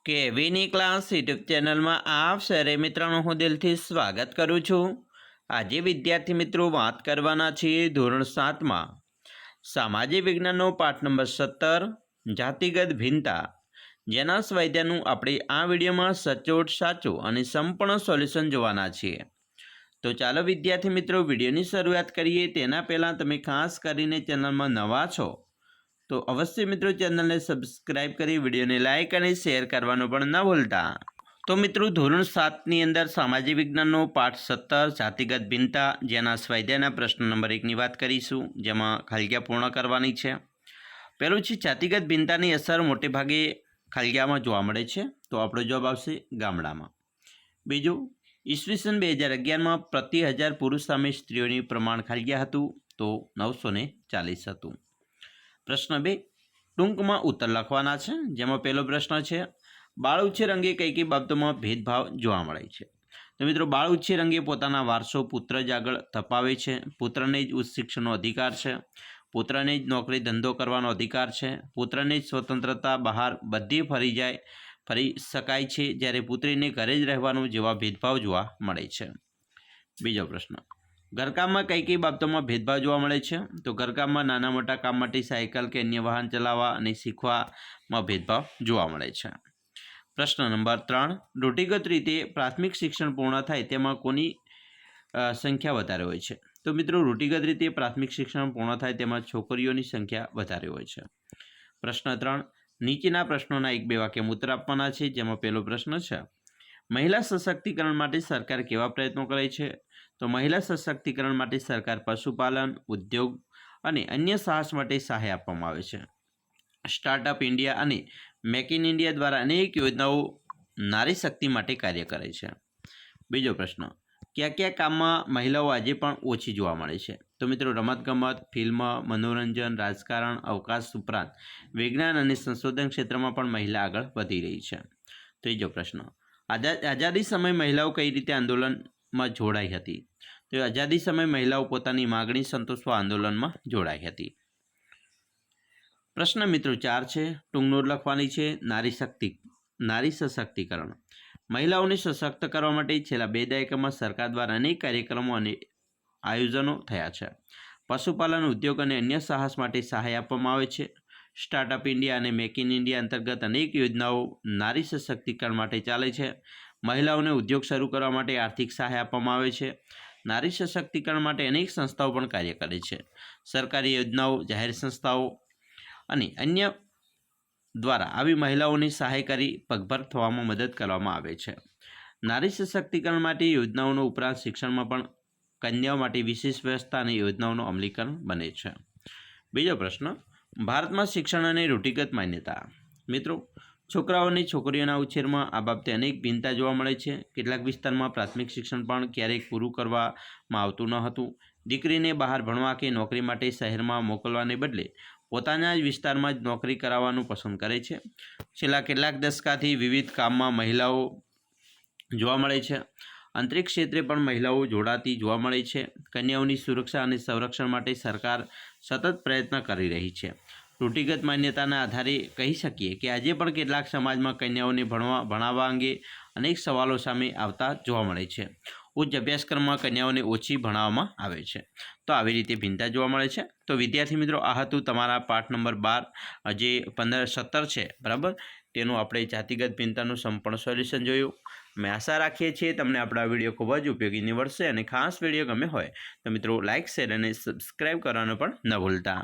કે વીની class YouTube ચેનલમાં આપ સરે મિત્રોનું હું દિલથી સ્વાગત કરું છું। આજે વિદ્યાર્થી મિત્રો વાત કરવાના છીએ ધોરણ 7માં સામાજિક વિજ્ઞાનનો પાઠ નંબર 17 જાતિગત ભિન્નતા, જેના સ્વાધ્યાયનું આપણે આ વિડીયોમાં સચોટ સાચું અને સંપૂર્ણ સોલ્યુશન જોવાના છીએ। તો ચાલો વિદ્યાર્થી મિત્રો વિડીયોની શરૂઆત કરીએ। તેના પહેલાં તમે ખાસ કરીને ચેનલમાં નવા છો तो अवश्य मित्रों चैनल ने सब्सक्राइब करी, वीडियो ने लाइक और शेर करवानो पण न भूलता। तो मित्रों धोरण 7 अंदर सामाजिक विज्ञान पाठ 17 जातिगत भिन्नता, जेना स्वाध्यायना प्रश्न नंबर 1 की बात करीशुं, जेमां खालिग्या पूर्ण करवानी छे। पहेलुं छे जातिगत भिन्नतानी असर मोटे भागे खालिग्यामां जोवा मळे छे, तो आपणो जवाब आवशे गामडामां। बीजुं ईस्वीसन 2011 में प्रति 1000 पुरुष सामे स्त्रीओनी प्रमाण खालिग्या हतुं, तो 940 हतुं। प्रश्न 2 टूंक में उत्तर लखवाना है, जेमां पहलो प्रश्न है बाळ उछेर अंगे कई कई बाबतों में भेदभाव जोवा मळे छे। तो मित्रों बाळ उछेर अंगे पोताना वारसो पुत्र ज आगळ तपावे छे, पुत्रने ज उच्च शिक्षणनो अधिकार है, पुत्रने ज नौकरी धंधो करवानो अधिकार है, पुत्रने ज स्वतंत्रता बहार बधी फरी शकाय छे, ज्यारे पुत्रीने घरे ज रहेवानो जेवा भेदभाव जोवा मळे छे। बीजो प्रश्न घरकाम में कई कई बाबतों में भेदभाव जोवा मळे छे। तो घरकाम में नाना मोटा काम माटे साइकल के अन्य वाहन चलावा अने शीखवा में भेदभाव जोवा मळे छे। प्रश्न नंबर 3 रूढ़िगत रीते प्राथमिक शिक्षण पूर्ण थाय तेमां कोनी संख्या वधारे होय छे। तो मित्रों रूढ़िगत रीते प्राथमिक शिक्षण पूर्ण थाय तेमां छोकरीओनी संख्या वधारे होय छे। प्रश्न 3 नीचेना प्रश्नोना एक बे वाक्यमां उत्तर आपवाना छे, जेमां पहेलो प्रश्न छे महिला सशक्तिकरण माटे सरकार केवा प्रयत्नों करे छे। तो महिला सशक्तिकरण माटे सरकार पशुपालन, उद्योग अने अन्य साहस माटे सहाय आपवामां आवे छे। स्टार्टअप इंडिया अने मेक इन इंडिया द्वारा अनेक योजनाओं नारी शक्ति माटे कार्य करे छे। बीजो प्रश्न क्या क्या काम में महिलाओं आजे पण ओछी जोवा मळे छे। तो मित्रों रमतगमत, फिल्म, मनोरंजन, राजकारण, अवकाश उपरांत विज्ञान अने संशोधन क्षेत्र में पण महिला आगळ वधी रही छे। त्रीजो प्रश्न आजादी समय महिलाओं कई रीते आंदोलन में जोड़ाई हती। तो आजादी समय महिलाओं पोतानी मागणी संतोषवा आंदोलन में जोड़ाई हती। प्रश्न मित्रों 4 है टूंकनोट लखवानी है नारी सशक्तिकरण महिलाओं ने सशक्त करवा माटे छेल्ला 2 दायका में सरकार द्वारा अनेक कार्यक्रमों अने आयोजनों थया छे। पशुपालन, उद्योग अने अन्य साहस माटे सहाय आपवामां आवे छे। स्टार्टअप इंडिया अने मेक इन इंडिया अंतर्गत अनेक योजनाओं नारी सशक्तिकरण माटे चाले छे। महिलाओं ने उद्योग शुरू करवा माटे आर्थिक सहाय आपवामां आवे छे। नारी सशक्तिकरण माटे अनेक संस्थाओं पण कार्य करे छे। सरकारी योजनाओं, जाहेर संस्थाओं अने अन्य द्वारा आवी महिलाओनी सहायकारी पगभर थवामां मदद करवामां आवे छे। नारी सशक्तिकरण माटे योजनाओं उपरांत शिक्षण में पण कन्याओं माटे विशेष व्यवस्था अने योजनाओं अमलीकरण बने छे। बीजो प्रश्न भारत में शिक्षण अने रूढ़िगत मान्यता। मित्रों छोकराओने छोकरीओना उछेरमां आ बाबते अनेक भिन्नता जोवा मळे छे। केटलाक विस्तारमां प्राथमिक शिक्षण पण क्यारेक पूरुं करवामां आवतुं न हतुं। दीकरीने बहार भणवा के नौकरी माटे शहेरमां मोकलवाने बदले पोताना ज विस्तारमां ज नौकरी कराववानुं पसंद करे छे। छेल्ला केटलाक दशकाथी विविध काममां महिलाओ जोवा मळे छे। अंतरिक्ष क्षेत्रे पण महिलाओ जोड़ाती जोवा मळे छे। कन्याओनी सुरक्षा अने संरक्षण माटे सरकार सतत प्रयत्न करी रही है। रूढ़िगत मान्यताना आधारे कही शकीए कि आजे पण केटलाक समाजमां कन्याओने भणाववा अंगे अनेक सवालों सामे आवता जोवा मळे छे। उच्च अभ्यासक्रममां कन्याओने ओછી भणाववामां आवे छे। तो આવી રીતે ભિન્નતા જોવા મળે છે। તો વિદ્યાર્થી મિત્રો આ હતું તમારા પાઠ નંબર 12 જે 17 છે બરાબર, તેનું આપણે જાતિગત ભિન્નતાનું સંપૂર્ણ સોલ્યુશન જોયું। અમે આશા રાખીએ છીએ તમને આપણો આ વિડીયો ખૂબ જ ઉપયોગી નીવડશે અને ખાસ વિડીયો ગમે હોય તો મિત્રો લાઇક, શેર અને સબસ્ક્રાઈબ કરવાનું પણ ન ભૂલતા।